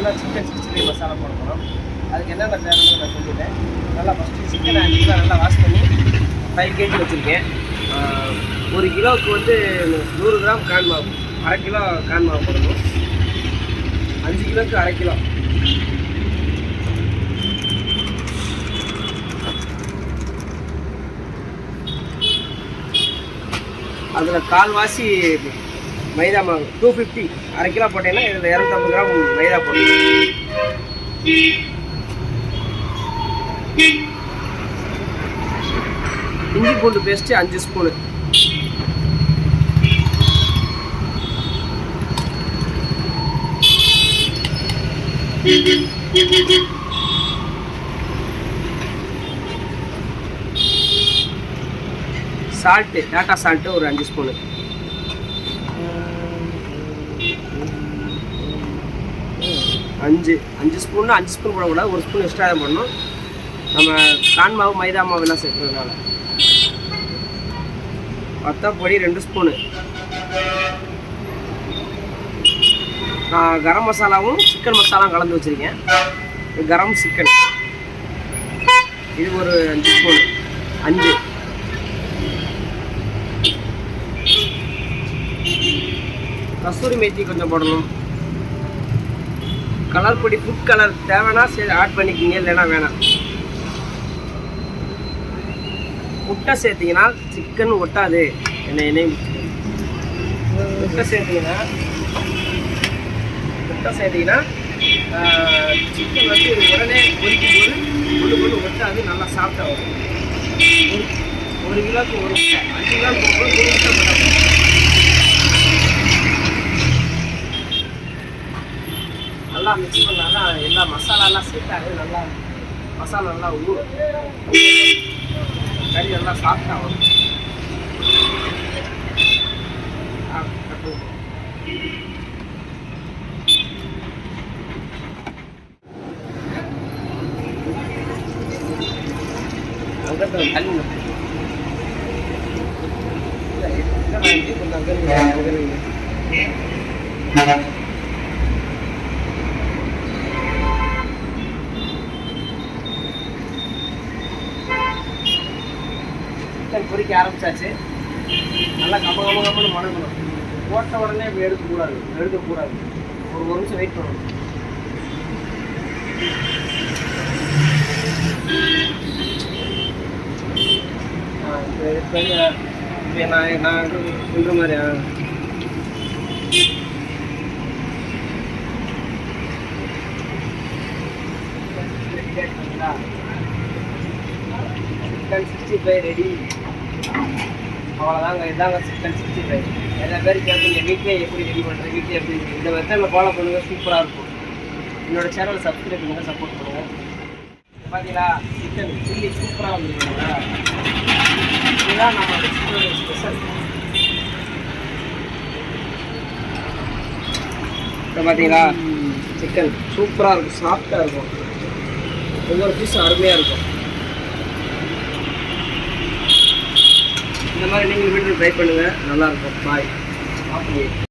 தான் சிக்கன் 65 மசாலா போட போகிறோம். அதுக்கு என்னென்ன தேவைன்னு நான் சொல்லிட்டேன். நல்லா ஃபஸ்ட்டு சிக்கனை 5 கிலோ நல்லா வாஷ் பண்ணி 5 kg வச்சுருக்கேன். 1 கிலோவுக்கு வந்து 100 கிராம் கான் மாவு, 1/2 கிலோ கான் மாவு போடணும். 5 கிலோவுக்கு 1/2 கிலோ. அதில் கால்வாசி மைதா மாவு 250, 1/2 கிலோ போட்டேன்னா இதில் 250 கிராம் மைதா போடணும். இஞ்சி பூண்டு paste 5 spoon. Salt, tata salt ஒரு 5 ஸ்பூனு. அஞ்சு ஸ்பூன்னா 5 ஸ்பூன் போடக்கூடாது, 1 ஸ்பூன் எக்ஸ்ட்ரா தான் போடணும். நம்ம கான் மாவு மைதா மாவுலாம் சேர்க்குறதுனால. வத்தப்பொடி 2 ஸ்பூனு. நான் கரம் மசாலாவும் சிக்கன் மசாலாவும் கலந்து வச்சுருக்கேன். கரம் சிக்கன் இது ஒரு 5 ஸ்பூனு. 5 கஸ்தூரி மேத்தி கொஞ்சம் போடணும். கலர் பொடி, ஃபுட் கலர் தேவைன்னா சரி ஆட் பண்ணிக்கிங்க, இல்லைன்னா வேணாம். முட்டை சேர்த்திங்கன்னா சிக்கன் ஒட்டாது. எண்ணெய் முட்டை சேர்த்திங்கன்னா சிக்கன் வந்து உடனே பொரிக்கும் போது ஒன்று ஒட்டாது, நல்லா சாப்பிட்டா வரும். 1 கிலோவுக்கு 1 முட்டை, 5 கிலோவுக்கு போகும்போது 1 முட்டை போட்டால் நல்லா மிக்ஸ் பண்ணால் எல்லா மசாலாலாம் செட் ஆகுது. நல்லா மசாலா நல்லா ஊறும், கறி நல்லா சாஃப்டாக வரும். பொரிக்க ஆரம்பிச்சாச்சு. நல்லா கம்மன்னு மணக்கணும். போட்ட உடனே இப்படி எடுக்கக்கூடாது. ஒரு நிமிஷம் வெயிட் பண்ணணும். நான் சொல்கிற மாதிரி சிக்கன் 65 ரெடி. அவ்வளோதாங்க. இதாங்க சிக்கன் 65. நிறைய பேர் கேட்பீங்க வீட்டிலே எப்படி ரெடி பண்ணுறது, வீட்டிலே எப்படி. இந்த மெத்தடில் ஃபாலோ பண்ணுங்கள், சூப்பராக இருக்கும். என்னோடய சேனலை சப்ஸ்கிரைப் பண்ணுங்கள், சப்போர்ட் பண்ணுங்கள். பார்த்தீங்களா, சிக்கன் சில்லி சூப்பராக வந்துருக்குங்களா. இதுதான் நம்மளோட சிக்கனோட ஸ்பெஷல். இப்போ பார்த்தீங்களா, சிக்கன் சூப்பராக இருக்கும், சாஃப்டாக இருக்கும். ஒவ்வொரு பீஸும் அருமையாக இருக்கும். இந்த மாதிரி நீங்கள் வீட்டில் ட்ரை பண்ணுங்கள், நல்லாயிருக்கும். பாய்.